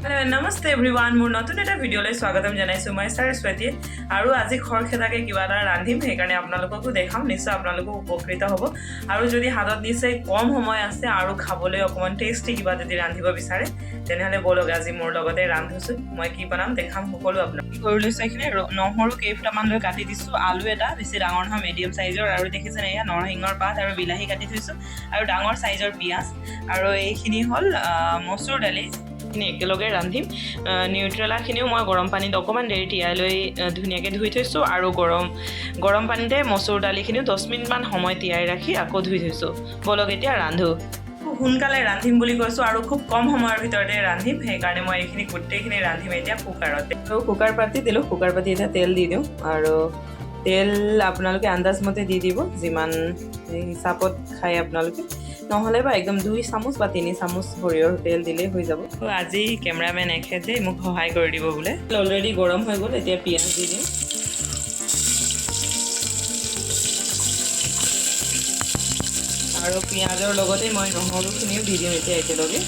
Namaste everyone, মোৰ নতুন এটা ভিডিঅ'লৈ স্বাগতম জনাইছো মই Saraswati আৰু আজি খৰখেদাকে কিবা এটা ৰান্ধিম হেকাৰণে আপোনালোককো দেখাম নিশ্চয় আপোনালোকো উপকৃত হ'ব আৰু যদি হাতত নিশ্চয় কম সময় আছে আৰু খাবলৈ অকমান টেস্টি কিবা যদি ৰান্ধিব বিচাৰে তেনেহলে বলক আজি মোৰ লগতে ৰান্ধুছো মই কি বনাম দেখাম সকলো আপোনাক কি কৰি লৈছো এখানে নহৰু কেইফটামান লৈ কাটি দিছো আলু এটা বেছি ডাঙৰ নহয় মিডিয়াম সাইজৰ আৰু দেখিছেনে এয়া নৰসিংহৰ পাত আৰু বিলাহী কাটি থৈছো আৰু ডাঙৰ সাইজৰ পিয়াজ আৰু এইখিনি হল মসুৰ দালি একেলগে ৰান্ধিম নিউট্ৰেলা খিনিও মই গৰম পানীত অকমান দেৰি তিয়াই লৈ ধুনিয়াকে ধুই থৈছো আৰু গৰম পানীতে মসুৰ দালিখিনি 10 মিনিট মান সময় তিয়াই ৰাখি আকৌ ধুই থৈছো বলক এতিয়া ৰান্ধো সোনকালে ৰান্ধিম বুলি কৈছো আৰু খুব কম সময়ৰ ভিতৰতে ৰান্ধিম হেকাৰণে মই এইখিনি গোটেইখিনি ৰান্ধিম এতিয়া কুকাৰতে কুকাৰ পাতি দিলো কুকাৰ পাতি এটা তেল দি দিও আৰু তেল আপোনালোকে আন্দাজ মতে দি দিব যিমান হিচাপত খাই আপোনালোকে নহলে বা একদম 2 চামুচ বা 3 চামুচ সৰিয়ৰ তেল দিলে হৈ যাব আজি ক্যামেৰাম্যান এখেতে মোক সহায় কৰি দিব বলে অলৰেডি গৰম হৈ গল এতিয়া পিয়াজ দি দিম আৰু পিয়াজৰ লগতে মই নহৰুখিনিও দি দিম এতিয়া একেলগে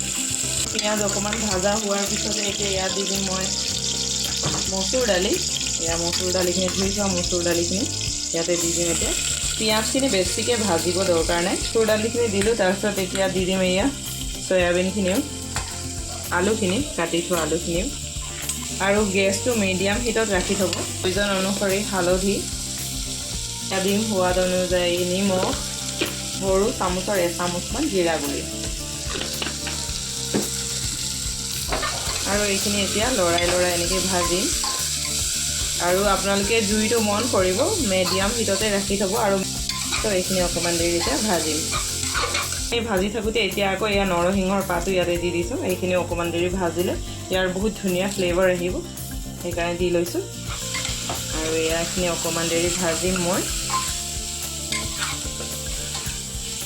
পিয়াজ অকমান ভাজা হোৱাৰ পিছত এতিয়া ইয়াত দি দিম মই মসুৰ দালি এয়া মসুৰ দালিখিনি ধুই থোৱা মসুৰ দালিখিনি ইয়াতে দি দিম এতিয়া পিয়াজখিনি বেছিকে ভাজিব দৰকাৰ নাই মসুৰ দালিখিনি দিলো তাৰপিছত এতিয়া দি দিম এয়া সয়াবিনখিনিও আলুখিনি কাটি থোৱা আলুখিনিও আৰু গেছটো মিডিয়াম হিটত ৰাখি থব প্ৰয়োজন অনুসৰি হালধি দিম সোৱাদ অনুযায়ী নিমখ সৰু চামুচৰ 1 চামুচমান জিৰা গুড়ি আৰু এইখিনি এতিয়া লৰাই এনেকৈ ভাজিম আৰু আপোনালোকে জুইটো মন কৰিব মিডিয়াম হিটতে ৰাখি থব আৰু তো এইখিনি অকমান দেৰি এতিয়া ভাজিম এই ভাজি থাকোতে এতিয়া আকৌ এয়া নৰসিংহৰ পাতটো ইয়াতে দি দিছো এইখিনি অকমান দেৰি ভাজিলে ইয়াৰ বহুত ধুনীয়া ফ্লেভাৰ আহিব সেইকাৰণে দি লৈছো আৰু ইয়াখিনি অকমান দেৰি ভাজিম মই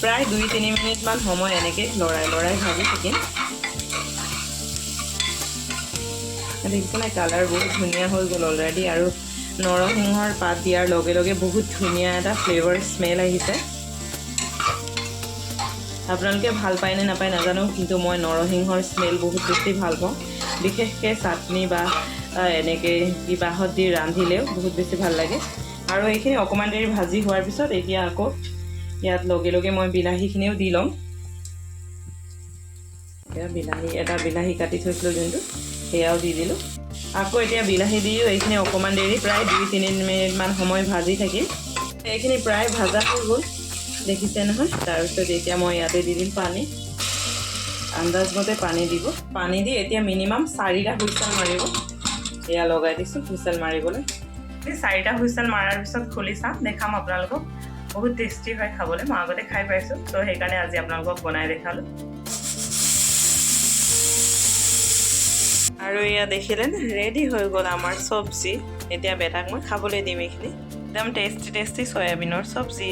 প্ৰায় 2-3 মিনিট মান সময় এনেকৈ লৰাই ভাজি থাকিম দেখিছেনে কালাৰ বহুত ধুনীয়া হৈ গ'ল অলৰেডি আৰু নৰসিংহৰ পাত দিয়াৰ লগে লগে বহুত ধুনীয়া এটা ফ্লেভাৰ স্মেল আহিছে আপোনালোকে ভাল পায় নে নাপায় নাজানো কিন্তু মই নৰসিংহৰ স্মেল বহুত বেছি ভাল পাওঁ বিশেষকৈ চাটনি বা এনেকৈ কিবাহত দি ৰান্ধিলেও বহুত বেছি ভাল লাগে আৰু এইখিনি অকমান দেৰি ভাজি হোৱাৰ পিছত এতিয়া আকৌ ইয়াত লগে মই বিলাহীখিনিও দি লম এটা বিলাহী কাটি থৈছিলোঁ যোনটো সেয়াও দি দিলোঁ আকৌ এতিয়া বিলাহী দিও এইখিনি অকমান দেৰি প্ৰায় 2-3 মিনিট মান সময় ভাজি থাকিম এইখিনি প্ৰায় ভাজা হৈ গ'ল দেখিছে নহয় তাৰপিছত এতিয়া মই ইয়াতে দি দিম পানী আন্দাজ মতে পানী দিব পানী দি এতিয়া মিনিমাম 4টা হুইচেল মাৰিব এয়া লগাই দিছোঁ হুইচেল মাৰিবলৈ 4টা হুইচেল মাৰাৰ পিছত খুলি চাম দেখাম আপোনালোকক বহুত টেষ্টি হয় খাবলৈ মই আগতে খাই পাইছোঁ তো সেইকাৰণে আজি আপোনালোকক বনাই দেখালোঁ আৰু এয়া দেখিলেন ৰেডি হৈ গ'ল আমাৰ চব্জি এতিয়া বেটাক মই খাবলৈ দিম এইখিনি একদম টেষ্টি সয়াবিনৰ চব্জি